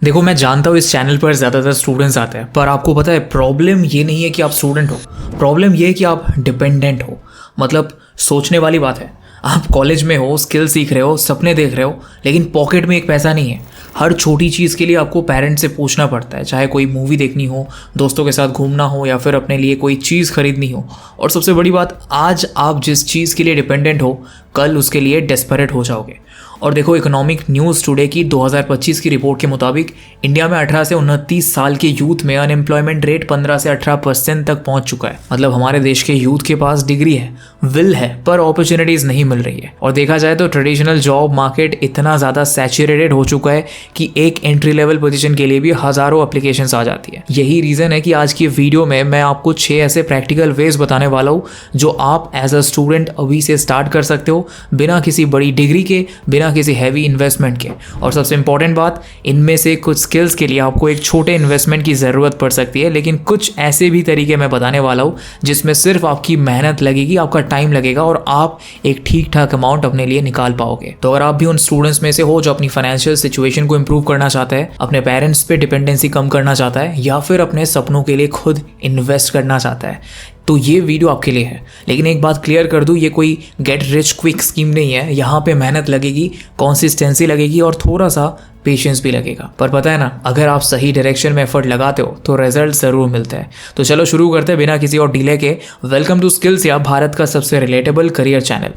देखो, मैं जानता हूँ इस चैनल पर ज़्यादातर स्टूडेंट्स आते हैं, पर आपको पता है प्रॉब्लम ये नहीं है कि आप स्टूडेंट हो। प्रॉब्लम ये है कि आप डिपेंडेंट हो। मतलब सोचने वाली बात है, आप कॉलेज में हो, स्किल सीख रहे हो, सपने देख रहे हो, लेकिन पॉकेट में एक पैसा नहीं है। हर छोटी चीज़ के लिए आपको पेरेंट्स से पूछना पड़ता है, चाहे कोई मूवी देखनी हो, दोस्तों के साथ घूमना हो, या फिर अपने लिए कोई चीज़ खरीदनी हो। और सबसे बड़ी बात, आज आप जिस चीज़ के लिए डिपेंडेंट हो, कल उसके लिए डेस्परेट हो जाओगे। और देखो, इकोनॉमिक न्यूज़ टुडे की 2025 की रिपोर्ट के मुताबिक इंडिया में 18 से 29 साल के यूथ में अनएम्प्लॉयमेंट रेट 15 से 18% तक पहुंच चुका है। मतलब हमारे देश के यूथ के पास डिग्री है, विल है, पर अपॉर्चुनिटीज़ नहीं मिल रही है। और देखा जाए तो ट्रेडिशनल जॉब मार्केट इतना ज़्यादा सैचुरेटेड हो चुका है कि एक एंट्री लेवल पोजीशन के लिए भी हज़ारों एप्लीकेशंस आ जाती है। यही रीज़न है कि आज की वीडियो में मैं आपको 6 ऐसे प्रैक्टिकल वेज बताने वाला हूँ जो आप एज अ स्टूडेंट अभी से स्टार्ट कर सकते हो, बिना किसी बड़ी डिग्री के, बिना किसी हैवी इन्वेस्टमेंट के। और सबसे इंपॉर्टेंट बात, इनमें से कुछ स्किल्स के लिए आपको एक छोटे इन्वेस्टमेंट की ज़रूरत पड़ सकती है, लेकिन कुछ ऐसे भी तरीके मैं बताने वाला हूँ जिसमें सिर्फ आपकी मेहनत लगेगी, आपका टाइम लगेगा और आप एक ठीक ठाक अमाउंट अपने लिए निकाल पाओगे। तो अगर आप भी उन स्टूडेंट्स में से हो जो अपनी फाइनेंशियल सिचुएशन को इंप्रूव करना चाहता है, अपने पेरेंट्स पे डिपेंडेंसी कम करना चाहता है, या फिर अपने सपनों के लिए खुद इन्वेस्ट करना चाहता है, तो ये वीडियो आपके लिए है। लेकिन एक बात क्लियर कर दूं, ये कोई गेट रिच क्विक स्कीम नहीं है। यहाँ पे मेहनत लगेगी, कंसिस्टेंसी लगेगी और थोड़ा सा पेशेंस भी लगेगा। पर पता है ना, अगर आप सही डायरेक्शन में एफर्ट लगाते हो तो रिजल्ट ज़रूर मिलते हैं। तो चलो शुरू करते हैं बिना किसी और डिले के। वेलकम टू स्किल्स या भारत का सबसे रिलेटेबल करियर चैनल।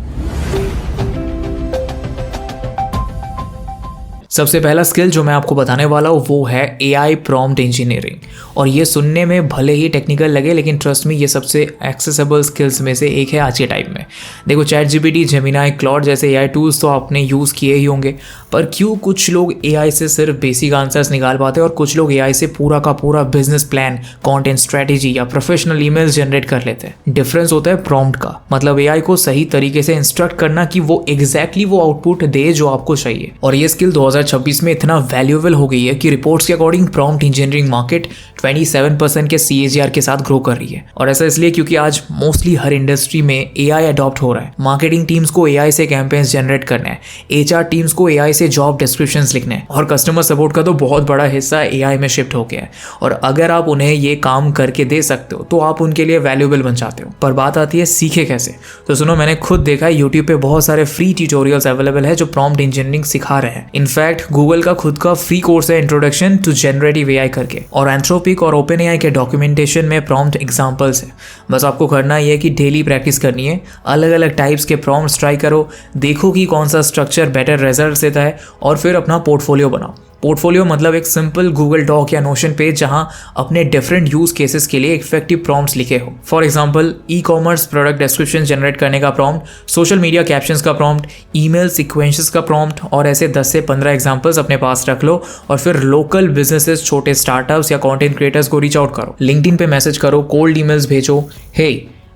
सबसे पहला स्किल जो मैं आपको बताने वाला हूँ वो है AI प्रॉम्प्ट इंजीनियरिंग। और ये सुनने में भले ही टेक्निकल लगे, लेकिन ट्रस्ट में ये सबसे एक्सेसिबल स्किल्स में से एक है आज के टाइम में। देखो, ChatGPT, जेमिनी, क्लॉड जैसे AI टूल्स तो आपने यूज़ किए ही होंगे, पर क्यों कुछ लोग AI से सिर्फ बेसिक आंसर्स निकाल पाते हैं और कुछ लोग AI से पूरा का पूरा बिजनेस प्लान, कंटेंट स्ट्रेटेजी या प्रोफेशनल ईमेल्स जनरेट कर लेते हैं? डिफरेंस होता है प्रॉम्प्ट का। मतलब AI को सही तरीके से इंस्ट्रक्ट करना कि वो एग्जैक्टली वो आउटपुट दे जो आपको चाहिए। और ये स्किल 2026 में इतना वैल्यूएबल हो गई है कि रिपोर्ट्स के अकॉर्डिंग प्रॉम्प्ट इंजीनियरिंग मार्केट 27% के CAGR के साथ ग्रो कर रही है। और ऐसा इसलिए क्योंकि आज मोस्टली हर इंडस्ट्री में AI अडॉप्ट हो रहा है। मार्केटिंग टीम्स को AI से कैंपेन्स जनरेट करना है, HR टीम्स को AI से जॉब डिस्क्रिप्शंस लिखने हैं, और कस्टमर सपोर्ट का तो बहुत बड़ा हिस्सा AI में शिफ्ट हो गया है। और अगर आप उन्हें ये काम करके दे सकते हो तो आप उनके लिए वैल्यूएबल बन जाते हो। पर बात आती है सीखे कैसे। तो सुनो, मैंने खुद देखा है यूट्यूब पे बहुत सारे फ्री ट्यूटोरियल्स अवेलेबल है जो प्रॉम्प्ट इंजीनियरिंग सिखा रहे हैं। इनफैक्ट गूगल का खुद का फ्री कोर्स है इंट्रोडक्शन टू जनरेटिव AI करके, और एंथ्रोपिक और OpenAI के डॉक्यूमेंटेशन में प्रॉम्प्ट एग्जांपल्स है। बस आपको करना ये है कि डेली प्रैक्टिस करनी है, अलग अलग टाइप्स के प्रॉम्प्ट्स ट्राई करो, देखो कि कौन सा स्ट्रक्चर बेटर रिजल्ट देता है, और फिर अपना पोर्टफोलियो बनाओ। पोर्टफोलियो मतलब एक सिंपल गूगल डॉक या नोशन पेज जहां अपने डिफरेंट यूज केसेस के लिए इफेक्टिव प्रॉम्प्ट्स लिखे हो। For example, e-commerce product description generate करने का प्रॉम्प्ट, सोशल मीडिया कैप्शंस का प्रॉम्प्ट, ईमेल सीक्वेंसेस का प्रॉम्प्ट, और ऐसे 10 से 15 एग्जांपल्स अपने पास रख लो। और फिर लोकल बिजनेसेस, छोटे स्टार्टअप्स या कंटेंट क्रिएटर्स को रीच आउट करो, लिंक्डइन पे मैसेज करो, कोल्ड ईमेल्स भेजो। हे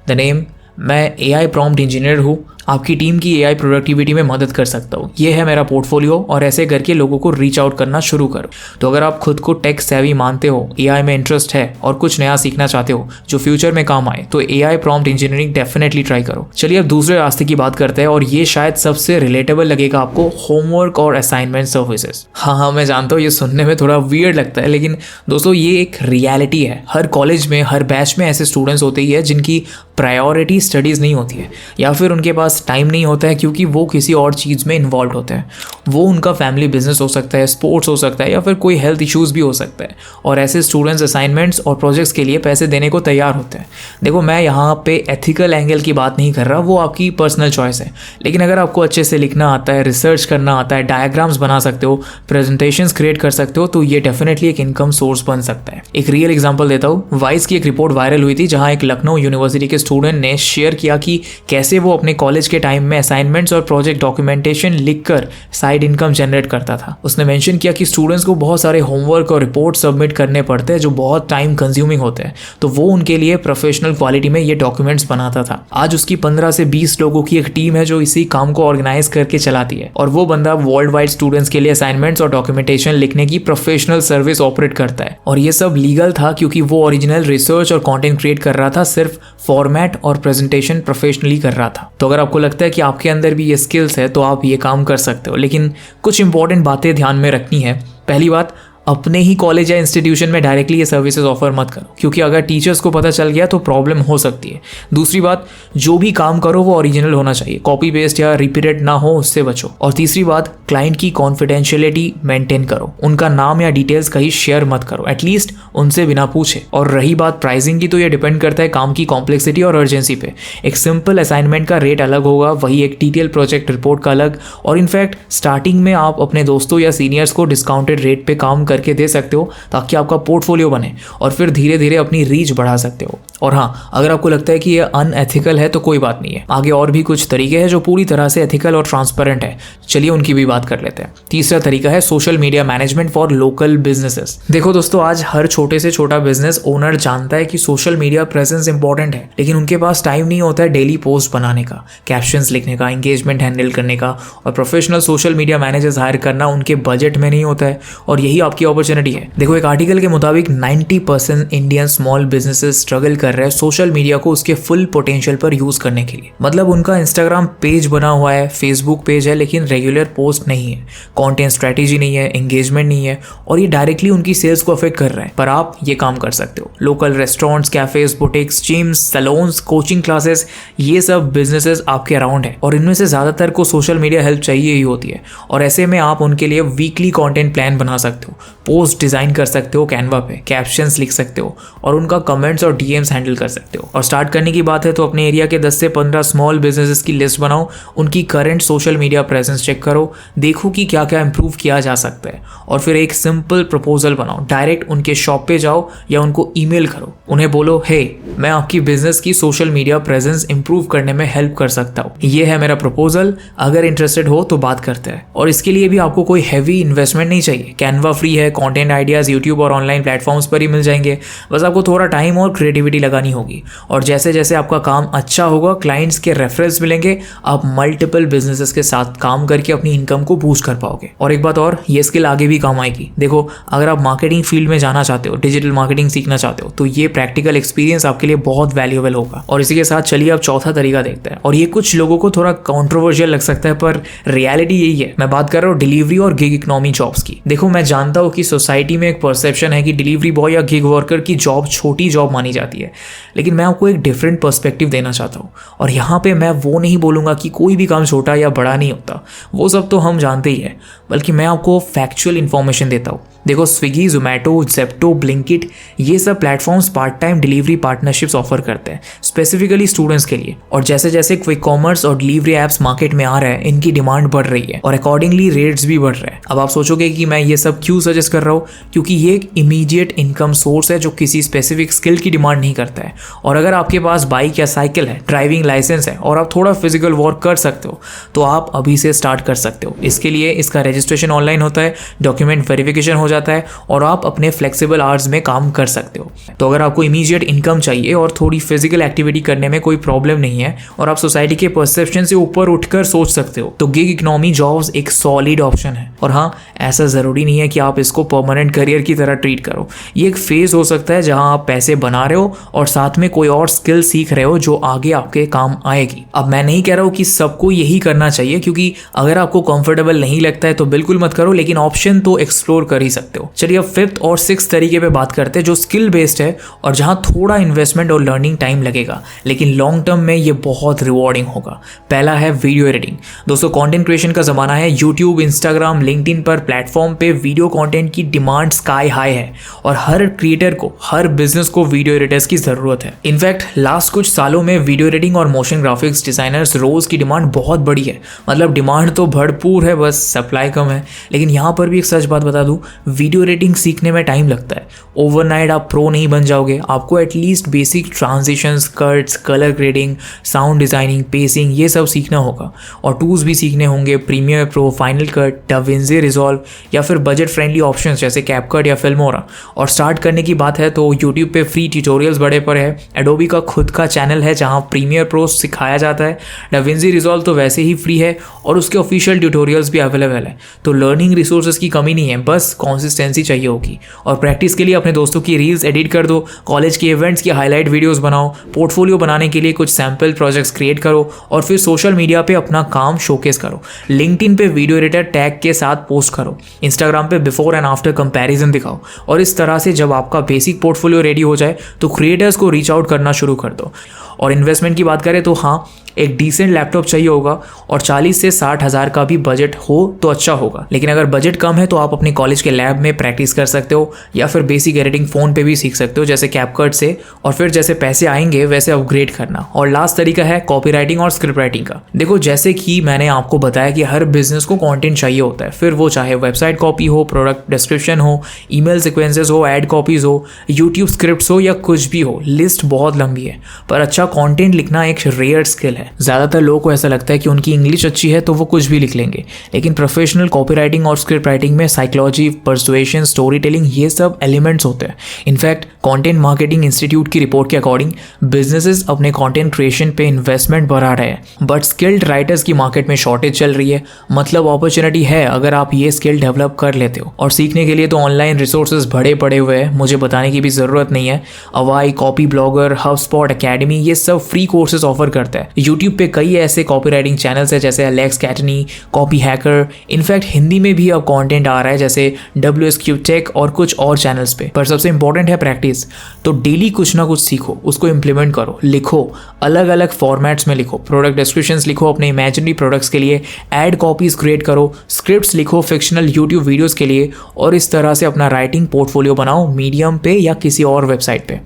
द नेम, मैं AI प्रॉम्प्ट इंजीनियर हूँ, आपकी टीम की AI प्रोडक्टिविटी में मदद कर सकता हूँ, ये है मेरा पोर्टफोलियो, और ऐसे करके लोगों को रीच आउट करना शुरू करो। तो अगर आप खुद को टेक सेवी मानते हो, AI में इंटरेस्ट है और कुछ नया सीखना चाहते हो जो फ्यूचर में काम आए, तो AI prompt engineering definitely try करो। चलिए अब दूसरे रास्ते की बात करते हैं, और ये शायद सबसे रिलेटेबल लगेगा आपको, होमवर्क और असाइनमेंट सर्विसेज। हाँ, मैं जानता हूँ ये सुनने में थोड़ा वियर्ड लगता है, लेकिन दोस्तों ये एक रियलिटी है। हर कॉलेज में, हर बैच में ऐसे स्टूडेंट्स होते ही है जिनकी प्रायोरिटी स्टडीज़ नहीं होती है, या फिर उनके पास टाइम नहीं होता है क्योंकि वो किसी और चीज़ में इन्वॉल्व होते हैं। वो उनका फैमिली बिजनेस हो सकता है, स्पोर्ट्स हो सकता है, या फिर कोई हेल्थ इश्यूज़ भी हो सकता है। और ऐसे स्टूडेंट्स असाइनमेंट्स और प्रोजेक्ट्स के लिए पैसे देने को तैयार होते हैं। देखो, मैं यहाँ पे एथिकल एंगल की बात नहीं कर रहा, वो आपकी पर्सनल चॉइस है। लेकिन अगर आपको अच्छे से लिखना आता है, रिसर्च करना आता है, डायग्राम्स बना सकते हो, प्रेजेंटेशंस क्रिएट कर सकते हो, तो ये डेफिनेटली एक इनकम सोर्स बन सकता है। एक रियल एग्जाम्पल देता हूँ। वाइस की एक रिपोर्ट वायरल हुई थी जहाँ एक लखनऊ यूनिवर्सिटी के स्टूडेंट ने शेयर किया कि कैसे वो अपने कॉलेज के टाइम में असाइनमेंट्स और प्रोजेक्ट डॉक्यूमेंटेशन लिखकर साइड इनकम जनरेट करता था। उसने मेंशन किया कि स्टूडेंट्स को बहुत सारे होमवर्क और रिपोर्ट सबमिट करने पड़ते हैं जो बहुत टाइम कंज्यूमिंग होते हैं, तो वो उनके लिए प्रोफेशनल क्वालिटी में ये डॉक्यूमेंट्स बनाता था। आज उसकी 15 से 20 लोगों की एक टीम है जो इसी काम को ऑर्गेनाइज करके चलाती है, और वो बंदा वर्ल्ड वाइड स्टूडेंट्स के लिए असाइनमेंट्स और डॉक्यूमेंटेशन लिखने की प्रोफेशनल सर्विस ऑपरेट करता है। और ये सब लीगल था क्योंकि वो ओरिजिनल रिसर्च और कंटेंट क्रिएट कर रहा था, सिर्फ फॉर्मेट और प्रेजेंटेशन प्रोफेशनली कर रहा था। तो अगर आपको लगता है कि आपके अंदर भी ये स्किल्स है तो आप ये काम कर सकते हो, लेकिन कुछ इंपॉर्टेंट बातें ध्यान में रखनी है। पहली बात, अपने ही कॉलेज या इंस्टीट्यूशन में डायरेक्टली ये सर्विसेज ऑफर मत करो, क्योंकि अगर टीचर्स को पता चल गया तो प्रॉब्लम हो सकती है। दूसरी बात, जो भी काम करो वो ओरिजिनल होना चाहिए, कॉपी पेस्ट या रिपीटेड ना हो, उससे बचो। और तीसरी बात, क्लाइंट की कॉन्फिडेंशियलिटी मेंटेन करो, उनका नाम या डिटेल्स कहीं शेयर मत करो, एटलीस्ट उनसे बिना पूछे। और रही बात प्राइसिंग की, तो ये डिपेंड करता है काम की कॉम्प्लेक्सिटी और अर्जेंसी पे। एक सिंपल असाइनमेंट का रेट अलग होगा, वही एक डिटेल प्रोजेक्ट रिपोर्ट का अलग। और इनफैक्ट स्टार्टिंग में आप अपने दोस्तों या सीनियर्स को डिस्काउंटेड रेट पे काम करके दे सकते हो, ताकि आपका पोर्टफोलियो बने और फिर धीरे धीरे अपनी रीच बढ़ा सकते हो। और हाँ, अगर आपको लगता है कि ये अनएथिकल है तो कोई बात नहीं है, आगे और भी कुछ तरीके हैं जो पूरी तरह से एथिकल और ट्रांसपेरेंट है, चलिए उनकी भी बात कर लेते हैं। तीसरा तरीका है social media management for local businesses. देखो दोस्तों, आज हर छोटे से छोटा बिजनेस ओनर जानता है कि सोशल मीडिया प्रेजेंस इंपॉर्टेंट है, लेकिन उनके पास टाइम नहीं होता है डेली पोस्ट बनाने का, कैप्शंस लिखने का, एंगेजमेंट हैंडल करने का, और professional social media managers hire करना उनके बजट में नहीं होता है। और यही आपकी अपॉर्चुनिटी है। देखो, एक आर्टिकल के मुताबिक 90% इंडियन स्मॉल बिजनेसेस स्ट्रगल कर रहे हैं सोशल मीडिया को उसके फुल पोटेंशियल पर यूज करने के लिए। मतलब उनका इंस्टाग्राम पेज बना हुआ है, फेसबुक पेज है, लेकिन रेगुलर पोस्ट नहीं है, कंटेंट स्ट्रेटेजी नहीं है, एंगेजमेंट नहीं है, और ये डायरेक्टली उनकी सेल्स को अफेक्ट कर रहा है। पर आप ये काम कर सकते हो। Local restaurants, cafes, boutiques, gyms, salons, coaching classes, ये सब बिजनेसेस आपके अराउंड है, और इनमें से ज्यादातर को सोशल मीडिया हेल्प चाहिए ही होती है। और ऐसे में आप उनके लिए वीकली कंटेंट प्लान बना सकते हो, पोस्ट डिजाइन कर सकते हो कैनवा पे, कैप्शंस लिख सकते हो, और उनका कमेंट्स और डीएम्स हैंडल कर सकते हो। और स्टार्ट करने की बात है तो अपने एरिया के 10 से 15 स्मॉल बिजनेसेस की लिस्ट बनाओ, उनकी current social media presence check करो, देखो कि क्या क्या इंप्रूव किया जा सकता है, और फिर एक सिंपल प्रपोजल बनाओ। डायरेक्ट उनके शॉप पे जाओ या उनको ईमेल करो, उन्हें बोलो, हे मैं आपकी बिजनेस की सोशल मीडिया प्रेजेंस इंप्रूव करने में हेल्प कर सकता हूँ, ये है मेरा प्रपोजल, अगर इंटरेस्टेड हो तो बात करते हैं। और इसके लिए भी आपको कोई हैवी इन्वेस्टमेंट नहीं चाहिए, कैनवा फ्री है, कंटेंट आइडियाज यूट्यूब और ऑनलाइन प्लेटफॉर्म्स पर ही मिल जाएंगे, बस आपको थोड़ा टाइम और क्रिएटिविटी लगानी होगी। और जैसे जैसे आपका काम अच्छा होगा, क्लाइंट्स के रेफरेंस मिलेंगे, आप मल्टीपल बिजनेसेस के साथ काम करके अपनी इनकम को बूस्ट कर पाओगे। और एक बात और, ये स्किल आगे भी काम आएगी। देखो, अगर आप मार्केटिंग फील्ड में जाना चाहते हो, डिजिटल मार्केटिंग सीखना चाहते हो, तो ये प्रैक्टिकल एक्सपीरियंस आपके लिए बहुत वैल्यूएबल होगा। और इसी के साथ चलिए अब चौथा तरीका देखते हैं, और ये कुछ लोगों को थोड़ा कॉन्ट्रोवर्शियल लग सकता है, पर रियलिटी यही है। मैं बात कर रहा हूँ डिलीवरी और गिग इकोनॉमी जॉब्स की। देखो, मैं जानता हूँ कि सोसाइटी में एक परसेप्शन है कि डिलीवरी बॉय या गिग वर्कर की जॉब छोटी जॉब मानी जाती है, लेकिन मैं आपको एक डिफरेंट पर्सपेक्टिव देना चाहता हूँ। और यहाँ पे मैं वो नहीं बोलूँगा कि कोई भी काम छोटा या बड़ा नहीं होता, वो सब तो हम जानते ही है, बल्कि मैं आपको फैक्चुअल इन्फॉर्मेशन देता हूँ। देखो, स्विगी, जोमेटो, जेप्टो, ब्लिंकिट, ये सब platforms part time delivery partnerships offer करते हैं स्पेसिफिकली स्टूडेंट्स के लिए। और जैसे जैसे क्विक कॉमर्स और डिलीवरी एप्स मार्केट में आ रहे हैं, इनकी डिमांड बढ़ रही है और अकॉर्डिंगली रेट्स भी बढ़ रहे हैं। अब आप सोचोगे कि मैं ये सब क्यों सजेस्ट कर रहा हूँ, क्योंकि ये एक इमीडिएट इनकम सोर्स है जो किसी स्पेसिफिक स्किल की डिमांड नहीं करता है। और अगर आपके पास बाइक या साइकिल है, ड्राइविंग लाइसेंस है और आप थोड़ा फिजिकल वर्क कर सकते हो, तो आप अभी से स्टार्ट कर सकते हो। इसके लिए इसका रजिस्ट्रेशन ऑनलाइन होता है, डॉक्यूमेंट वेरिफिकेशन हो जाता है और आप अपने फ्लेक्सिबल आवर्स में काम कर सकते हो। तो अगर आपको इमीडिएट इनकम चाहिए और थोड़ी फिजिकल एक्टिविटी करने में कोई प्रॉब्लम नहीं है और आप सोसाइटी के परसेप्शन से ऊपर उठकर सोच सकते हो, तो गिग इकोनॉमी जॉब्स एक सॉलिड ऑप्शन है। और हाँ, ऐसा ज़रूरी नहीं है कि आप इसको परमानेंट करियर की तरह ट्रीट करो। ये एक फेज हो सकता है जहां आप पैसे बना रहे हो और साथ में कोई और स्किल सीख रहे हो जो आगे आपके काम आएगी। अब मैं नहीं कह रहा हूँ कि सबको यही करना चाहिए, क्योंकि अगर आपको कंफर्टेबल नहीं लगता है तो बिल्कुल मत करो, लेकिन ऑप्शन तो एक्सप्लोर कर ही सकते हो। चलिए अब 5th और 6th तरीके पे बात करते हैं जो स्किल बेस्ड है और जहां थोड़ा इन्वेस्टमेंट और लर्निंग टाइम लगेगा, लेकिन लॉन्ग टर्म में ये बहुत रिवॉर्डिंग होगा। पहला है वीडियो एडिटिंग। दोस्तों, कंटेंट क्रिएशन का जमाना है। यूट्यूब, इंस्टाग्राम, लिंक्डइन पर प्लेटफॉर्म पे वीडियो कंटेंट की डिमांड स्काई हाई है और हर क्रिएटर को, हर बिजनेस को वीडियो एडिटर्स की जरूरत है। इनफैक्ट लास्ट कुछ सालों में वीडियो एडिटिंग और मोशन ग्राफिक्स डिजाइनर्स रोज की डिमांड बहुत बड़ी है। मतलब डिमांड तो भरपूर है, बस सप्लाई कम है। लेकिन यहाँ पर भी एक सच बात बता दूं, वीडियो एडिटिंग सीखने में टाइम लगता है। ओवरनाइट आप प्रो नहीं बन जाओगे। आपको at least basic transitions, cuts, colour grading, sound designing, pacing, ये सब सीखना होगा। और टूल्स भी सीखने होंगे, Premiere Pro, Final Cut, DaVinci Resolve या फिर बजट फ्रेंडली ऑप्शंस जैसे कैपकट या फिल्मोरा। और स्टार्ट करने की बात है तो यूट्यूब पे फ्री ट्यूटोरियल्स बड़े पर है। एडोबी का खुद का चैनल है जहां प्रीमियर प्रो सिखाया जाता है। डाविंसी रिजॉल्व तो वैसे ही फ्री है और उसके ऑफिशियल ट्यूटोरियल्स भी अवेलेबल है। तो लर्निंग रिसोर्सेज की कमी नहीं है, बस कंसिस्टेंसी चाहिए होगी। और प्रैक्टिस के लिए अपने दोस्तों की रील्स एडिट कर दो, कॉलेज के इवेंट्स की हाईलाइट वीडियोस बनाओ, पोर्टफोलियो बनाने के लिए कुछ सैम्पल प्रोजेक्ट्स क्रिएट करो और फिर सोशल मीडिया पे अपना काम शोकेस करो। लिंक्डइन पे वीडियो एडिटर टैग के साथ पोस्ट करो, इंस्टाग्राम पे बिफोर एंड आफ्टर कंपैरिजन दिखाओ। और इस तरह से जब आपका बेसिक पोर्टफोलियो रेडी हो जाए तो क्रिएटर्स को रीच आउट करना शुरू कर दो। और इन्वेस्टमेंट की बात करें तो हाँ, एक डिसेंट लैपटॉप चाहिए होगा और 40 से 60 हज़ार का भी बजट हो तो अच्छा होगा। लेकिन अगर बजट कम है तो आप अपने कॉलेज के लैब में प्रैक्टिस कर सकते हो या फिर बेसिक एडिटिंग फ़ोन पे भी सीख सकते हो, जैसे कैपकट से। और फिर जैसे पैसे आएंगे वैसे अपग्रेड करना। और लास्ट तरीका है कॉपी राइटिंग और स्क्रिप्ट राइटिंग का। देखो, जैसे कि मैंने आपको बताया कि हर बिजनेस को कॉन्टेंट चाहिए होता है, फिर वो चाहे वेबसाइट कॉपी हो, प्रोडक्ट डिस्क्रिप्शन हो, ईमेल सीक्वेंसेस हो, एड कॉपीज हो, यूट्यूब स्क्रिप्ट्स हो या कुछ भी हो, लिस्ट बहुत लंबी है। पर अच्छा कॉन्टेंट लिखना एक रेयर स्किल है। ज़्यादातर लोगों को ऐसा लगता है कि उनकी इंग्लिश अच्छी है तो वो कुछ भी लिख लेंगे, लेकिन प्रोफेशनल कॉपी राइटिंग और स्क्रिप्ट राइटिंग में साइकोलॉजी, पर्सुएशन, स्टोरी टेलिंग, ये सब एलिमेंट्स होते हैं। इनफैक्ट कंटेंट मार्केटिंग इंस्टीट्यूट की रिपोर्ट के अकॉर्डिंग बिजनेसेस अपने कंटेंट क्रिएशन पे इन्वेस्टमेंट बढ़ा रहे हैं, बट स्किल्ड राइटर्स की मार्केट में शॉर्टेज चल रही है। मतलब अपॉर्चुनिटी है अगर आप ये स्किल डेवलप कर लेते हो। और सीखने के लिए तो ऑनलाइन रिसोर्सेज बड़े पड़े हुए हैं, मुझे बताने की भी ज़रूरत नहीं है। Avvai, copy blogger, HubSpot, academy, ये सब फ्री कोर्सेज ऑफर करता है। यूट्यूब पे कई ऐसे कॉपी राइटिंग चैनल्स है जैसे Alex Cattoni, copy hacker. In fact Hindi में भी अब कंटेंट आ रहा है जैसे WSQ टेक और कुछ और चैनल्स पे। पर सबसे इंपॉर्टेंट है प्रैक्टिस। तो डेली कुछ ना कुछ सीखो, उसको इंप्लीमेंट करो, लिखो, अलग अलग फॉर्मेट्स में लिखो, प्रोडक्ट डिस्क्रिप्शंस लिखो अपने इमेजिनरी प्रोडक्ट्स के लिए, एड कॉपीज क्रिएट करो, स्क्रिप्ट्स लिखो फिक्शनल यूट्यूब वीडियोस के लिए, और इस तरह से अपना राइटिंग पोर्टफोलियो बनाओ मीडियम पे या किसी और वेबसाइट पे।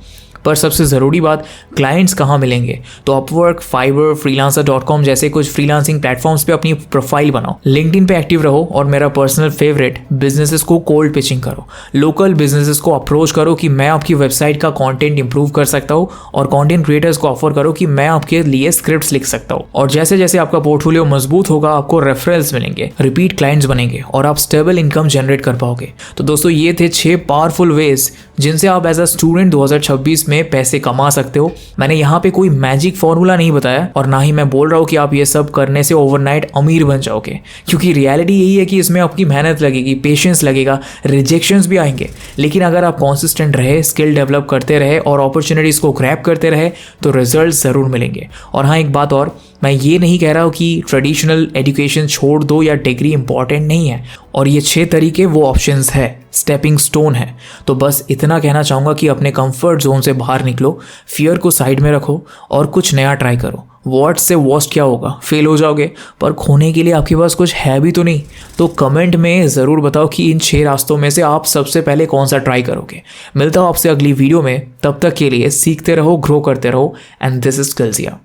पर सबसे ज़रूरी बात, क्लाइंट्स कहाँ मिलेंगे? तो अपवर्क, फाइवर, freelancer.com जैसे कुछ फ्रीलांसिंग प्लेटफॉर्म्स पे अपनी प्रोफाइल बनाओ। लिंक्डइन पे एक्टिव रहो और मेरा पर्सनल फेवरेट, बिजनेसेस को कोल्ड पिचिंग करो। लोकल बिजनेसेस को अप्रोच करो कि मैं आपकी वेबसाइट का कंटेंट इंप्रूव कर सकता हूँ, और कंटेंट क्रिएटर्स को ऑफर करो कि मैं आपके लिए स्क्रिप्ट्स लिख सकता हूँ। और जैसे जैसे आपका पोर्टफोलियो मजबूत होगा, आपको रेफरल्स मिलेंगे, रिपीट क्लाइंट्स बनेंगे और आप स्टेबल इनकम जनरेट कर पाओगे। तो दोस्तों, ये थे 6 पावरफुल वेज जिनसे आप एज अ स्टूडेंट 2026 में पैसे कमा सकते हो। मैंने यहाँ पे कोई मैजिक फॉर्मूला नहीं बताया और ना ही मैं बोल रहा हूँ कि आप ये सब करने से ओवरनाइट अमीर बन जाओगे, क्योंकि रियलिटी यही है कि इसमें आपकी मेहनत लगेगी, पेशेंस लगेगा, रिजेक्शंस भी आएंगे। लेकिन अगर आप कॉन्सिस्टेंट रहे, स्किल डेवलप करते रहे और अपॉर्चुनिटीज को ग्रैब करते रहे तो रिजल्ट ज़रूर मिलेंगे। और हाँ, एक बात और, मैं ये नहीं कह रहा हूँ कि ट्रेडिशनल एजुकेशन छोड़ दो या डिग्री इंपॉर्टेंट नहीं है, और ये 6 तरीके वो ऑप्शंस है, स्टेपिंग स्टोन है। तो बस इतना कहना चाहूँगा कि अपने कंफर्ट जोन से बाहर निकलो, फियर को साइड में रखो और कुछ नया ट्राई करो। वर्स्ट से वर्स्ट क्या होगा? फेल हो जाओगे, पर खोने के लिए आपके पास कुछ है भी तो नहीं। तो कमेंट में ज़रूर बताओ कि इन 6 रास्तों में से आप सबसे पहले कौन सा ट्राई करोगे। मिलता हूँ आपसे अगली वीडियो में, तब तक के लिए सीखते रहो, ग्रो करते रहो, एंड दिस इज स्किल्स या।